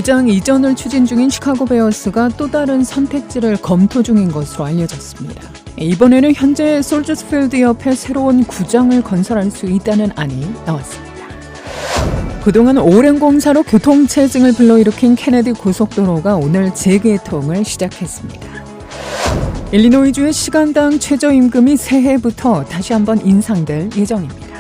구장 이전을 추진 중인 시카고 베어스가 또 다른 선택지를 검토 중인 것으로 알려졌습니다. 이번에는 현재 솔저스 필드 옆에 새로운 구장을 건설할 수 있다는 안이 나왔습니다. 그동안 오랜 공사로 교통체증을 불러일으킨 케네디 고속도로가 오늘 재개통을 시작했습니다. 일리노이주의 시간당 최저임금이 새해부터 다시 한번 인상될 예정입니다.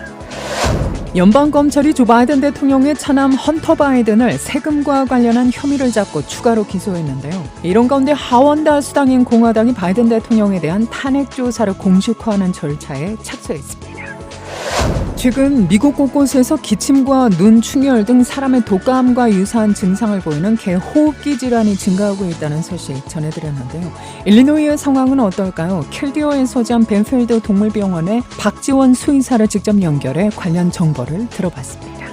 연방검찰이 조 바이든 대통령의 차남 헌터 바이든을 세금과 관련한 혐의를 잡고 추가로 기소했는데요. 이런 가운데 하원 다수당인 공화당이 바이든 대통령에 대한 탄핵 조사를 공식화하는 절차에 착수했습니다. 최근 미국 곳곳에서 기침과 눈 충혈 등 사람의 독감과 유사한 증상을 보이는 개호흡기 질환이 증가하고 있다는 소식 전해드렸는데요. 일리노이의 상황은 어떨까요? 킬디어에 소재한 벤필드 동물병원의 박지원 수의사를 직접 연결해 관련 정보를 들어봤습니다.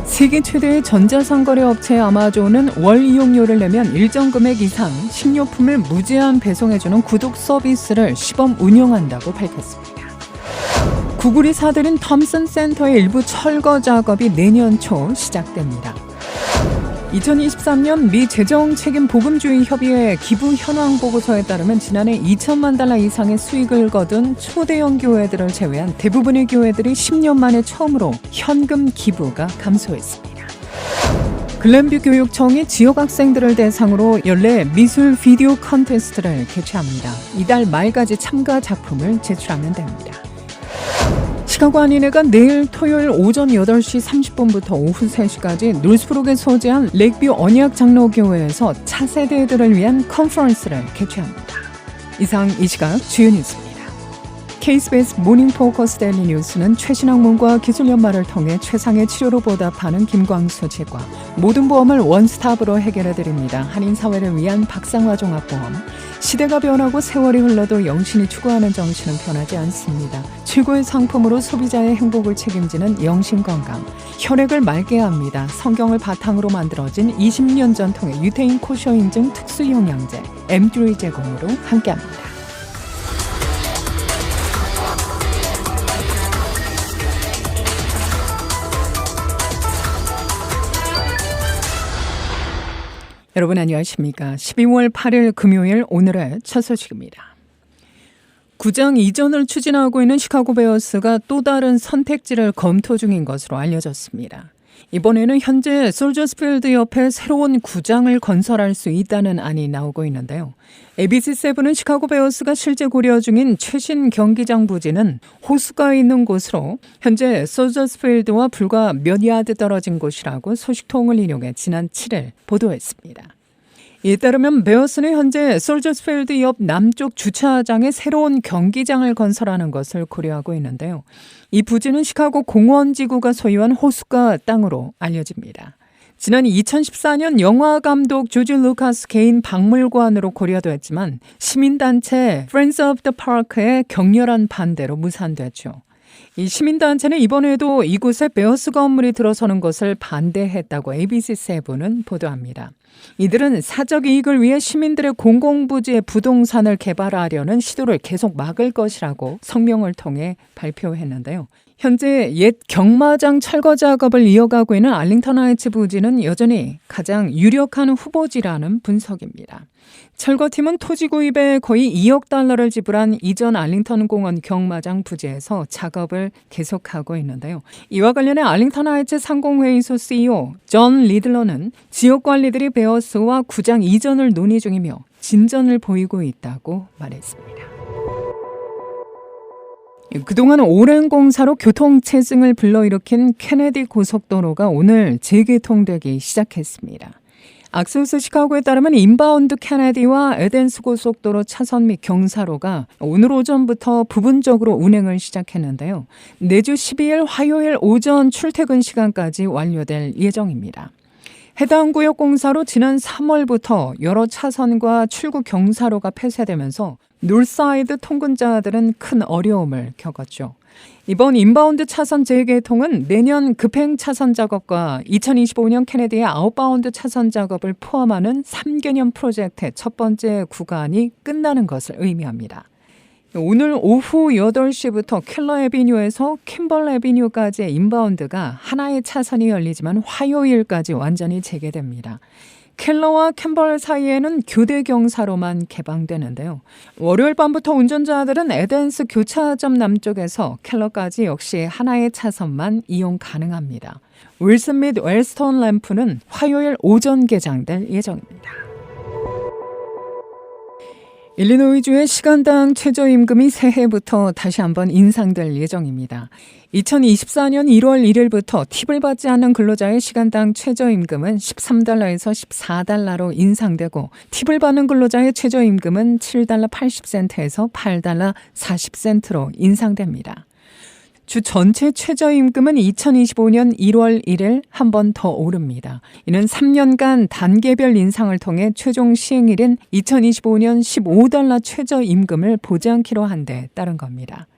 세계 최대의 전자상거래 업체 아마존은 월 이용료를 내면 일정 금액 이상 식료품을 무제한 배송해주는 구독 서비스를 시범 운영한다고 밝혔습니다. 구글이 사들인 톰슨 센터의 일부 철거 작업이 내년 초 시작됩니다. 2023년 미 재정책임보금주의 협의회 기부 현황 보고서에 따르면 지난해 2천만 달러 이상의 수익을 거둔 초대형 교회들을 제외한 대부분의 교회들이 10년 만에 처음으로 현금 기부가 감소했습니다. 글랜뷰 교육청이 지역 학생들을 대상으로 연례 미술 비디오 컨테스트를 개최합니다. 이달 말까지 참가 작품을 제출하면 됩니다. 시카고 한인회가 내일 토요일 오전 8시 30분부터 오후 3시까지 놀스브룩에 소재한 렉뷰 언약 장로교회에서 차세대들을 위한 컨퍼런스를 개최합니다. 이상 이 시각 주요 뉴스입니다. KBS 모닝 포커스 데일리 뉴스는 최신 학문과 기술 연마를 통해 최상의 치료로 보답하는 김광수 측과 모든 보험을 원스톱으로 해결해드립니다. 한인사회를 위한 박상화종합보험. 시대가 변하고 세월이 흘러도 영신이 추구하는 정신은 변하지 않습니다. 최고의 상품으로 소비자의 행복을 책임지는 영신건강. 혈액을 맑게 합니다. 성경을 바탕으로 만들어진 20년 전통의 유태인 코쇼 인증 특수영양제 M3 제공으로 함께합니다. 여러분 안녕하십니까? 12월 8일 금요일 오늘의 첫 소식입니다. 구장 이전을 추진하고 있는 시카고 베어스가 또 다른 선택지를 검토 중인 것으로 알려졌습니다. 이번에는 현재 솔저스 필드 옆에 새로운 구장을 건설할 수 있다는 안이 나오고 있는데요. ABC7은 시카고 베어스가 실제 고려 중인 최신 경기장 부지는 호수가 있는 곳으로 현재 솔저스 필드와 불과 몇 야드 떨어진 곳이라고 소식통을 인용해 지난 7일 보도했습니다. 이에 따르면 베어스는 현재 솔저스 필드 옆 남쪽 주차장에 새로운 경기장을 건설하는 것을 고려하고 있는데요. 이 부지는 시카고 공원지구가 소유한 호수가 땅으로 알려집니다. 지난 2014년 영화감독 조지 루카스 개인 박물관으로 고려됐지만 시민단체 Friends of the Park의 격렬한 반대로 무산됐죠. 이 시민단체는 이번에도 이곳에 베어스 건물이 들어서는 것을 반대했다고 ABC7은 보도합니다. 이들은 사적 이익을 위해 시민들의 공공부지의 부동산을 개발하려는 시도를 계속 막을 것이라고 성명을 통해 발표했는데요. 현재 옛 경마장 철거 작업을 이어가고 있는 알링턴 하이츠 부지는 여전히 가장 유력한 후보지라는 분석입니다. 철거팀은 토지 구입에 거의 2억 달러를 지불한 이전 알링턴 공원 경마장 부지에서 작업을 계속하고 있는데요. 이와 관련해 알링턴 하이츠 상공회의소 CEO 존 리들러는 지역 관리들이 베어스와 구장 이전을 논의 중이며 진전을 보이고 있다고 말했습니다. 그동안 오랜 공사로 교통체증을 불러일으킨 케네디 고속도로가 오늘 재개통되기 시작했습니다. 악소스 시카고에 따르면 인바운드 케네디와 에덴스 고속도로 차선 및 경사로가 오늘 오전부터 부분적으로 운행을 시작했는데요. 내주 12일 화요일 오전 출퇴근 시간까지 완료될 예정입니다. 해당 구역 공사로 지난 3월부터 여러 차선과 출구 경사로가 폐쇄되면서 놀사이드 통근자들은 큰 어려움을 겪었죠. 이번 인바운드 차선 재개통은 내년 급행 차선 작업과 2025년 케네디의 아웃바운드 차선 작업을 포함하는 3개년 프로젝트의 첫 번째 구간이 끝나는 것을 의미합니다. 오늘 오후 8시부터 켈러 애비뉴에서 캠벌 애비뉴까지의 인바운드가 하나의 차선이 열리지만 화요일까지 완전히 재개됩니다. 켈러와 캠벌 사이에는 교대 경사로만 개방되는데요. 월요일 밤부터 운전자들은 에덴스 교차점 남쪽에서 켈러까지 역시 하나의 차선만 이용 가능합니다. 윌슨 및 웰스턴 램프는 화요일 오전 개장될 예정입니다. 일리노이주의 시간당 최저임금이 새해부터 다시 한번 인상될 예정입니다. 2024년 1월 1일부터 팁을 받지 않는 근로자의 시간당 최저임금은 $13에서 $14로 인상되고 팁을 받는 근로자의 최저임금은 $7 80센트에서 $8 40센트로 인상됩니다. 주 전체 최저임금은 2025년 1월 1일 한 번 더 오릅니다. 이는 3년간 단계별 인상을 통해 최종 시행일인 2025년 $15 최저임금을 보장키로 한 데 따른 겁니다.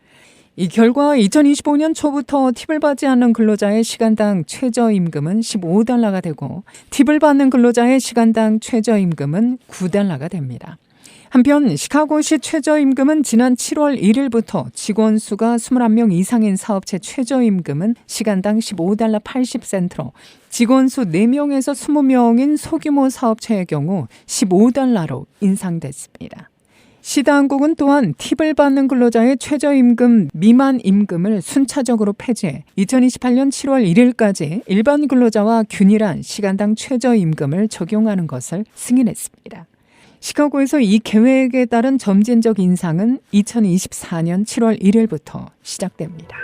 이 결과 2025년 초부터 팁을 받지 않는 근로자의 시간당 최저임금은 $15가 되고 팁을 받는 근로자의 시간당 최저임금은 $9가 됩니다. 한편 시카고시 최저임금은 지난 7월 1일부터 직원 수가 21명 이상인 사업체 최저임금은 시간당 $15 80센트로 직원 수 4명에서 20명인 소규모 사업체의 경우 $15로 인상됐습니다. 시당국은 또한 팁을 받는 근로자의 최저임금 미만 임금을 순차적으로 폐지해 2028년 7월 1일까지 일반 근로자와 균일한 시간당 최저임금을 적용하는 것을 승인했습니다. 시카고에서 이 계획에 따른 점진적 인상은 2024년 7월 1일부터 시작됩니다.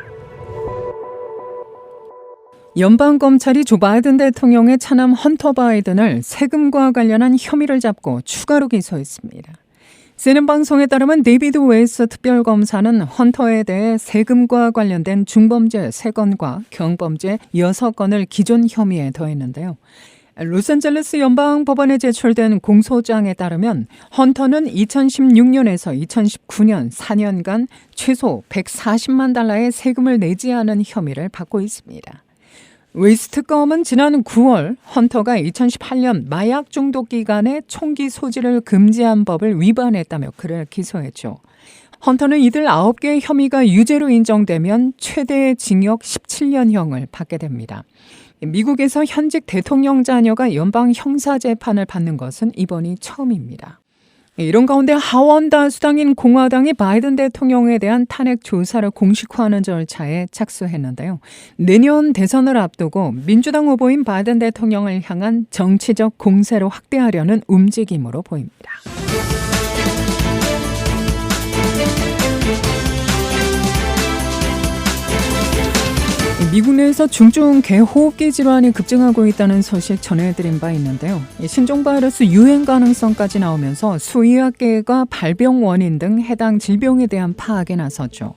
연방검찰이 조 바이든 대통령의 차남 헌터 바이든을 세금과 관련한 혐의를 잡고 추가로 기소했습니다. CNN 방송에 따르면 데이비드 웨이스 특별검사는 헌터에 대해 세금과 관련된 중범죄 3건과 경범죄 6건을 기존 혐의에 더했는데요. 로스앤젤레스 연방법원에 제출된 공소장에 따르면 헌터는 2016년에서 2019년 4년간 최소 $140만 세금을 내지 않은 혐의를 받고 있습니다. 웨이스 특검은 지난 9월 헌터가 2018년 마약 중독 기간에 총기 소지를 금지한 법을 위반했다며 그를 기소했죠. 헌터는 이들 9개의 혐의가 유죄로 인정되면 최대 징역 17년형을 받게 됩니다. 미국에서 현직 대통령 자녀가 연방 형사재판을 받는 것은 이번이 처음입니다. 이런 가운데 하원 다수당인 공화당이 바이든 대통령에 대한 탄핵 조사를 공식화하는 절차에 착수했는데요. 내년 대선을 앞두고 민주당 후보인 바이든 대통령을 향한 정치적 공세로 확대하려는 움직임으로 보입니다. 미국 내에서 중증 개호흡기 질환이 급증하고 있다는 소식 전해드린 바 있는데요. 신종 바이러스 유행 가능성까지 나오면서 수의학계가 발병 원인 등 해당 질병에 대한 파악에 나섰죠.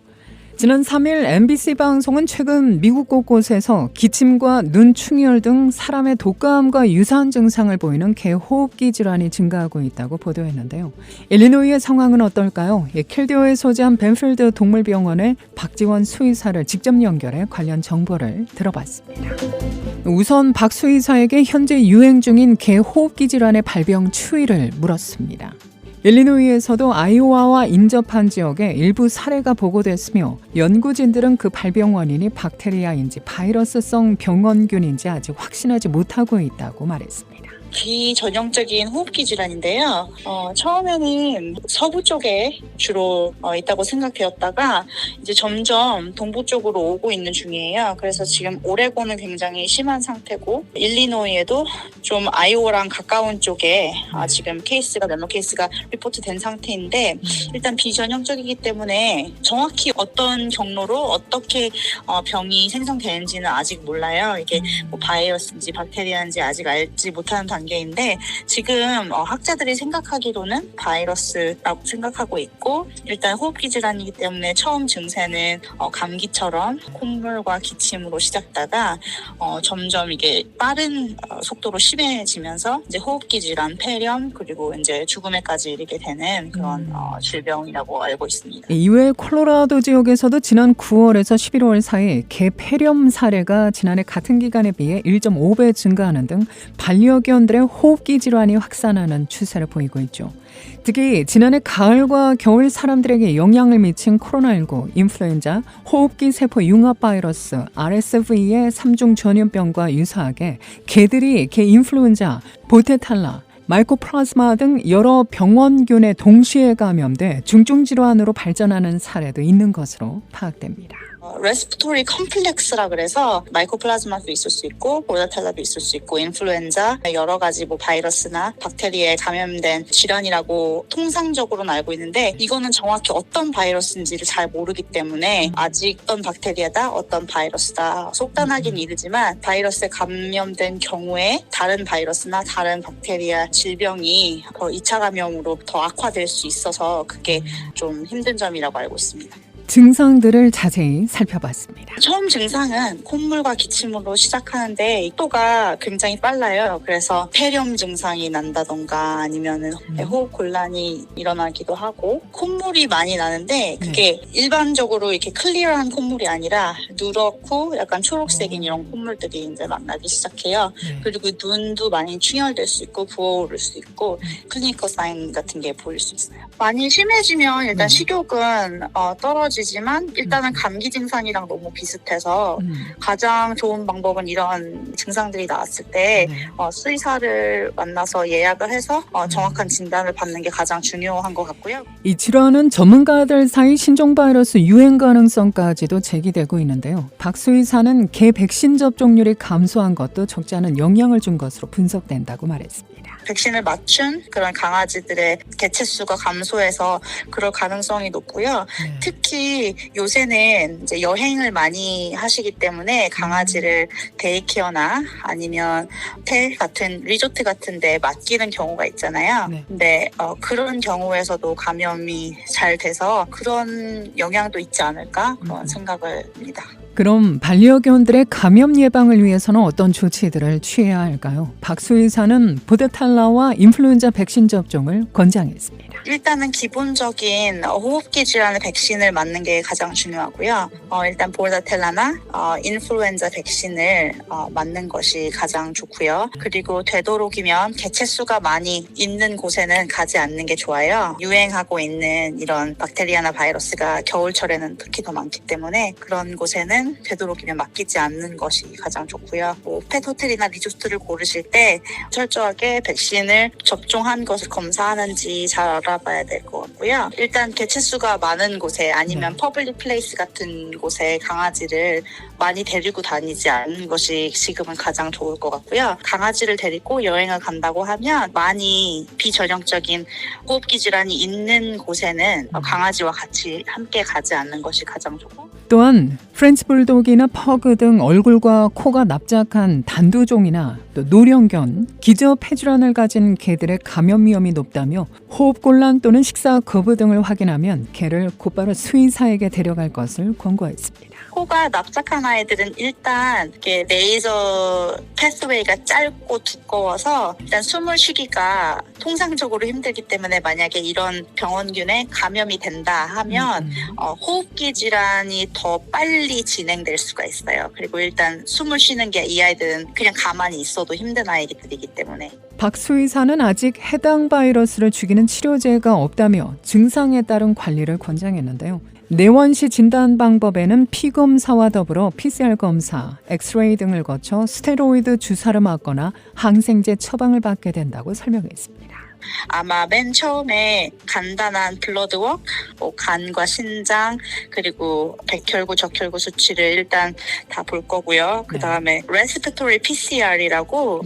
지난 3일 MBC 방송은 최근 미국 곳곳에서 기침과 눈 충혈 등 사람의 독감과 유사한 증상을 보이는 개호흡기 질환이 증가하고 있다고 보도했는데요. 일리노이의 상황은 어떨까요? 킬디오에 소재한 벤필드 동물병원의 박지원 수의사를 직접 연결해 관련 정보를 들어봤습니다. 우선 박 수의사에게 현재 유행 중인 개호흡기 질환의 발병 추이를 물었습니다. 일리노이에서도 아이오와와 인접한 지역에 일부 사례가 보고됐으며 연구진들은 그 발병 원인이 박테리아인지 바이러스성 병원균인지 아직 확신하지 못하고 있다고 말했습니다. 비전형적인 호흡기 질환인데요. 처음에는 서부 쪽에 주로 있다고 생각되었다가 이제 점점 동부 쪽으로 오고 있는 중이에요. 그래서 지금 오레곤은 굉장히 심한 상태고 일리노이에도 좀 아이오랑 가까운 쪽에 지금 몇몇 케이스가 리포트된 상태인데 일단 비전형적이기 때문에 정확히 어떤 경로로 어떻게 병이 생성되는지는 아직 몰라요. 이게 뭐 바이러스인지 박테리아인지 아직 알지 못하는 단계인데 지금 학자들이 생각하기로는 바이러스라고 생각하고 있고 일단 호흡기 질환이기 때문에 처음 증세는 감기처럼 콧물과 기침으로 시작다가 점점 이게 빠른 속도로 심해지면서 이제 호흡기 질환, 폐렴 그리고 이제 죽음에까지 이르게 되는 그런 질병이라고 알고 있습니다. 이외에 콜로라도 지역에서도 지난 9월에서 11월 사이 개 폐렴 사례가 지난해 같은 기간에 비해 1.5배 증가하는 등 반려견 사람들의 호흡기 질환이 확산하는 추세를 보이고 있죠. 특히 지난해 가을과 겨울 사람들에게 영향을 미친 코로나19, 인플루엔자, 호흡기 세포 융합 바이러스, RSV의 3중 전염병과 유사하게 개들이 개 인플루엔자, 보테탈라, 마이코플라즈마 등 여러 병원균에 동시에 감염돼 중증 질환으로 발전하는 사례도 있는 것으로 파악됩니다. 레스피토리 컴플렉스라 그래서 마이코플라즈마도 있을 수 있고 보르텔라도 있을 수 있고 인플루엔자 여러 가지 바이러스나 박테리아에 감염된 질환이라고 통상적으로는 알고 있는데 이거는 정확히 어떤 바이러스인지를 잘 모르기 때문에 아직 어떤 박테리아다 어떤 바이러스다 속단하긴 이르지만 바이러스에 감염된 경우에 다른 바이러스나 다른 박테리아 질병이 더 2차 감염으로 더 악화될 수 있어서 그게 좀 힘든 점이라고 알고 있습니다. 증상들을 자세히 살펴봤습니다. 처음 증상은 콧물과 기침으로 시작하는데 속도가 굉장히 빨라요. 그래서 폐렴 증상이 난다던가 아니면은 호흡 곤란이 일어나기도 하고 콧물이 많이 나는데 그게 일반적으로 이렇게 클리어한 콧물이 아니라 누렇고 약간 초록색인 이런 콧물들이 이제 나기 시작해요. 그리고 눈도 많이 충혈될 수 있고 부어오를 수 있고 클리니컬 사인 같은 게 보일 수 있어요. 많이 심해지면 일단 식욕은 떨어지지만 일단은 감기 증상이랑 너무 비슷해서 가장 좋은 방법은 이런 증상들이 나왔을 때 수의사를 만나서 예약을 해서 정확한 진단을 받는 게 가장 중요한 것 같고요. 이 질환은 전문가들 사이 신종 바이러스 유행 가능성까지도 제기되고 있는데요. 박 수의사는 개 백신 접종률이 감소한 것도 적지 않은 영향을 준 것으로 분석된다고 말했습니다. 백신을 맞춘 그런 강아지들의 개체수가 감소해서 그럴 가능성이 높고요. 특히 요새는 이제 여행을 많이 하시기 때문에 강아지를 데이케어나 아니면 호텔 같은 리조트 같은 데 맡기는 경우가 있잖아요. 근데 그런 경우에서도 감염이 잘 돼서 그런 영향도 있지 않을까 그런 생각을 합니다. 그럼 반려견들의 감염 예방을 위해서는 어떤 조치들을 취해야 할까요? 박 수의사는 보르텔라와 인플루엔자 백신 접종을 권장했습니다. 일단은 기본적인 호흡기 질환의 백신을 맞는 게 가장 중요하고요. 일단 보르텔라나 인플루엔자 백신을 맞는 것이 가장 좋고요. 그리고 되도록이면 개체수가 많이 있는 곳에는 가지 않는 게 좋아요. 유행하고 있는 이런 박테리아나 바이러스가 겨울철에는 특히 더 많기 때문에 그런 곳에는 되도록이면 맡기지 않는 것이 가장 좋고요. 펫 호텔이나 리조트를 고르실 때 철저하게 백신을 접종한 것을 검사하는지 잘 알아봐야 될 것 같고요. 일단 개체수가 많은 곳에 아니면 퍼블릭 플레이스 같은 곳에 강아지를 많이 데리고 다니지 않는 것이 지금은 가장 좋을 것 같고요. 강아지를 데리고 여행을 간다고 하면 많이 비전형적인 호흡기 질환이 있는 곳에는 강아지와 같이 함께 가지 않는 것이 가장 좋고 또한 프렌치 불독이나 퍼그 등 얼굴과 코가 납작한 단두종이나 또 노령견, 기저 폐질환을 가진 개들의 감염 위험이 높다며 호흡곤란 또는 식사 거부 등을 확인하면 개를 곧바로 수의사에게 데려갈 것을 권고했습니다. 코가 납작한 아이들은 일단 이렇게 레이저 패스웨이가 짧고 두꺼워서 일단 숨을 쉬기가 통상적으로 힘들기 때문에 만약에 이런 병원균에 감염이 된다 하면 호흡기 질환이 더 빨리 진행될 수가 있어요. 그리고 일단 숨을 쉬는 게 이 아이들은 그냥 가만히 있어도 힘든 아이들이기 때문에. 박 수의사는 아직 해당 바이러스를 죽이는 치료제가 없다며 증상에 따른 관리를 권장했는데요. 내원시 진단 방법에는 피검사와 더불어 PCR 검사, 엑스레이 등을 거쳐 스테로이드 주사를 맞거나 항생제 처방을 받게 된다고 설명했습니다. 아마 맨 처음에 간단한 블러드워크, 간과 신장, 그리고 백혈구, 적혈구 수치를 일단 다 볼 거고요. 그 다음에 레스피토리 PCR이라고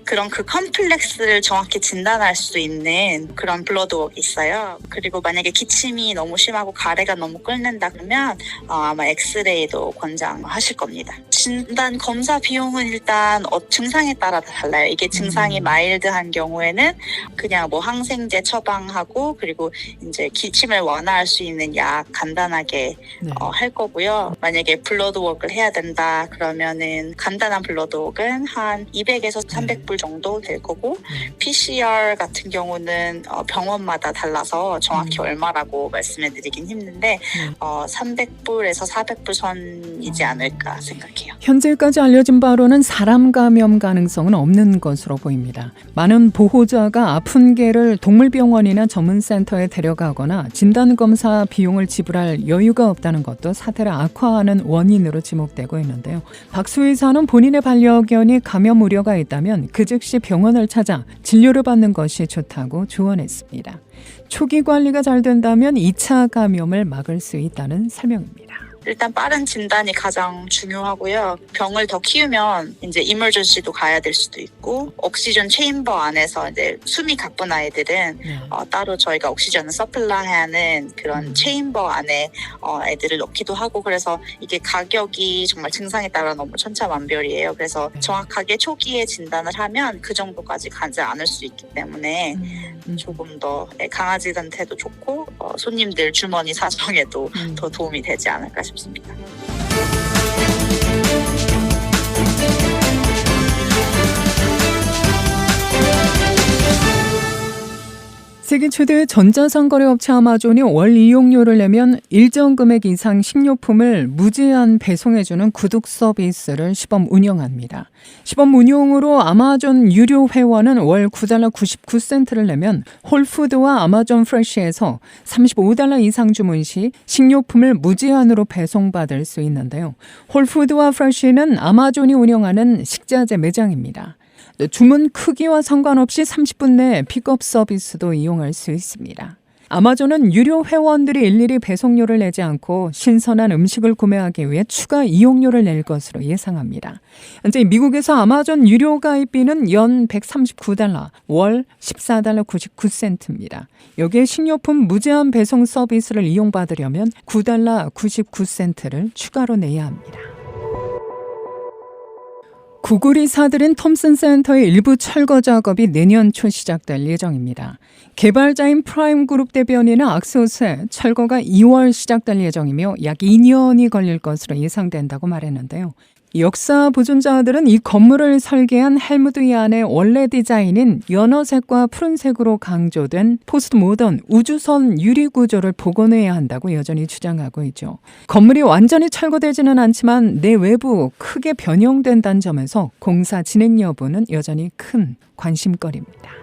그런 그 컴플렉스를 정확히 진단할 수 있는 그런 블러드워크 있어요. 그리고 만약에 기침이 너무 심하고 가래가 너무 끓는다 그러면 아마 엑스레이도 권장하실 겁니다. 진단 검사 비용은 일단 증상에 따라 달라요. 이게 증상이 마일드한 경우에는 그냥 항생제 처방하고 그리고 이제 기침을 완화할 수 있는 약 간단하게 할 거고요. 만약에 블러드워크를 해야 된다 그러면은 간단한 블러드워크는 한 200에서 300불 정도 될 거고 PCR 같은 경우는 병원마다 달라서 정확히 얼마라고 말씀해드리긴 힘든데 300불에서 400불 선이지 않을까 생각해요. 현재까지 알려진 바로는 사람 감염 가능성은 없는 것으로 보입니다. 많은 보호자가 아픈 개를 동물병원이나 전문센터에 데려가거나 진단검사 비용을 지불할 여유가 없다는 것도 사태를 악화하는 원인으로 지목되고 있는데요. 박수 의사는 본인의 반려견이 감염 우려가 있다면 그 즉시 병원을 찾아 진료를 받는 것이 좋다고 조언했습니다. 초기 관리가 잘 된다면 2차 감염을 막을 수 있다는 설명입니다. 일단 빠른 진단이 가장 중요하고요. 병을 더 키우면 이제 이머전시도 가야 될 수도 있고 옥시전 체인버 안에서 이제 숨이 가쁜 아이들은 따로 저희가 옥시전을 서플라이하는 그런 체인버 안에 애들을 넣기도 하고 그래서 이게 가격이 정말 증상에 따라 너무 천차만별이에요. 그래서 정확하게 초기에 진단을 하면 그 정도까지 가지 않을 수 있기 때문에 조금 더 강아지한테도 좋고 손님들 주머니 사정에도 더 도움이 되지 않을까 싶습니다. 세계 최대 전자상거래 업체 아마존이 월 이용료를 내면 일정 금액 이상 식료품을 무제한 배송해주는 구독 서비스를 시범 운영합니다. 시범 운용으로 아마존 유료 회원은 월 $9 99센트를 내면 홀푸드와 아마존 프레쉬에서 $35 이상 주문 시 식료품을 무제한으로 배송받을 수 있는데요. 홀푸드와 프레쉬는 아마존이 운영하는 식자재 매장입니다. 주문 크기와 상관없이 30분 내에 픽업 서비스도 이용할 수 있습니다. 아마존은 유료 회원들이 일일이 배송료를 내지 않고 신선한 음식을 구매하기 위해 추가 이용료를 낼 것으로 예상합니다. 현재 미국에서 아마존 유료 가입비는 연 $139, 월 $14 99센트입니다. 여기에 식료품 무제한 배송 서비스를 이용받으려면 $9 99센트를 추가로 내야 합니다. 구글이 사들인 톰슨 센터의 일부 철거 작업이 내년 초 시작될 예정입니다. 개발자인 프라임 그룹 대변인은 악소스에 철거가 2월 시작될 예정이며 약 2년이 걸릴 것으로 예상된다고 말했는데요. 역사 보존자들은 이 건물을 설계한 헬무드 이안의 원래 디자인인 연어색과 푸른색으로 강조된 포스트 모던 우주선 유리 구조를 복원해야 한다고 여전히 주장하고 있죠. 건물이 완전히 철거되지는 않지만 내외부 크게 변형된다는 점에서 공사 진행 여부는 여전히 큰 관심거리입니다.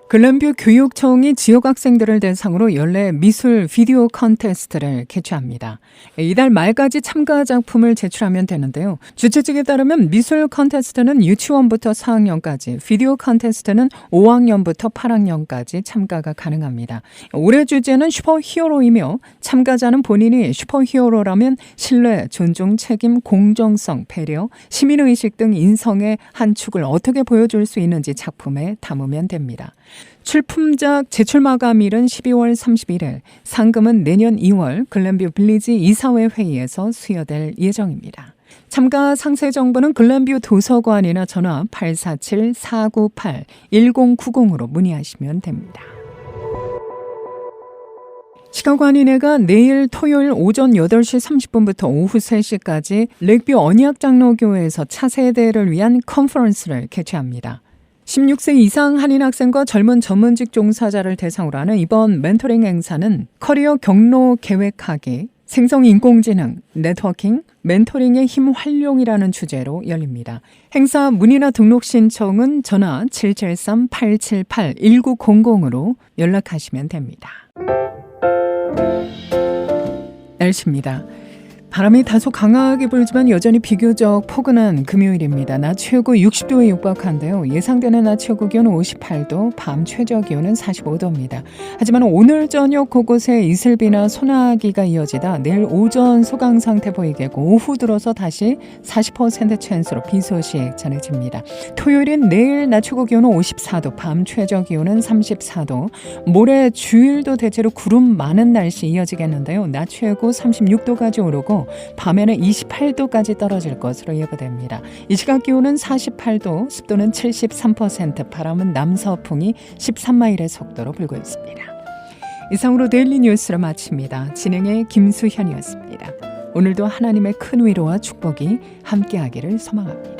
글렌뷰 교육청이 지역 학생들을 대상으로 연례 미술 비디오 컨테스트를 개최합니다. 이달 말까지 참가 작품을 제출하면 되는데요. 주최 측에 따르면 미술 컨테스트는 유치원부터 4학년까지, 비디오 컨테스트는 5학년부터 8학년까지 참가가 가능합니다. 올해 주제는 슈퍼히어로이며 참가자는 본인이 슈퍼히어로라면 신뢰, 존중, 책임, 공정성, 배려, 시민의식 등 인성의 한 축을 어떻게 보여줄 수 있는지 작품에 담으면 됩니다. 출품작 제출 마감일은 12월 31일, 상금은 내년 2월 글렌뷰 빌리지 이사회 회의에서 수여될 예정입니다. 참가 상세 정보는 글렌뷰 도서관이나 전화 847-498-1090으로 문의하시면 됩니다. 시카고한인회가 내일 토요일 오전 8시 30분부터 오후 3시까지 렉뷰 언약장로교회에서 차세대를 위한 컨퍼런스를 개최합니다. 16세 이상 한인 학생과 젊은 전문직 종사자를 대상으로 하는 이번 멘토링 행사는 커리어 경로 계획하기, 생성 인공지능, 네트워킹, 멘토링의 힘 활용이라는 주제로 열립니다. 행사 문의나 등록 신청은 전화 773-878-1900으로 연락하시면 됩니다. 날씨입니다. 바람이 다소 강하게 불지만 여전히 비교적 포근한 금요일입니다. 낮 최고 60도에 육박한데요. 예상되는 낮 최고 기온은 58도, 밤 최저 기온은 45도입니다. 하지만 오늘 저녁 곳곳에 이슬비나 소나기가 이어지다 내일 오전 소강 상태 보이겠고 오후 들어서 다시 40% 찬스로 비 소식 전해집니다. 토요일인 내일 낮 최고 기온은 54도, 밤 최저 기온은 34도, 모레 주일도 대체로 구름 많은 날씨 이어지겠는데요. 낮 최고 36도까지 오르고 밤에는 28도까지 떨어질 것으로 예보됩니다. 이 시각 기온은 48도, 습도는 73%, 바람은 남서풍이 13마일의 속도로 불고 있습니다. 이상으로 데일리 뉴스를 마칩니다. 진행의 김수현이었습니다. 오늘도 하나님의 큰 위로와 축복이 함께하기를 소망합니다.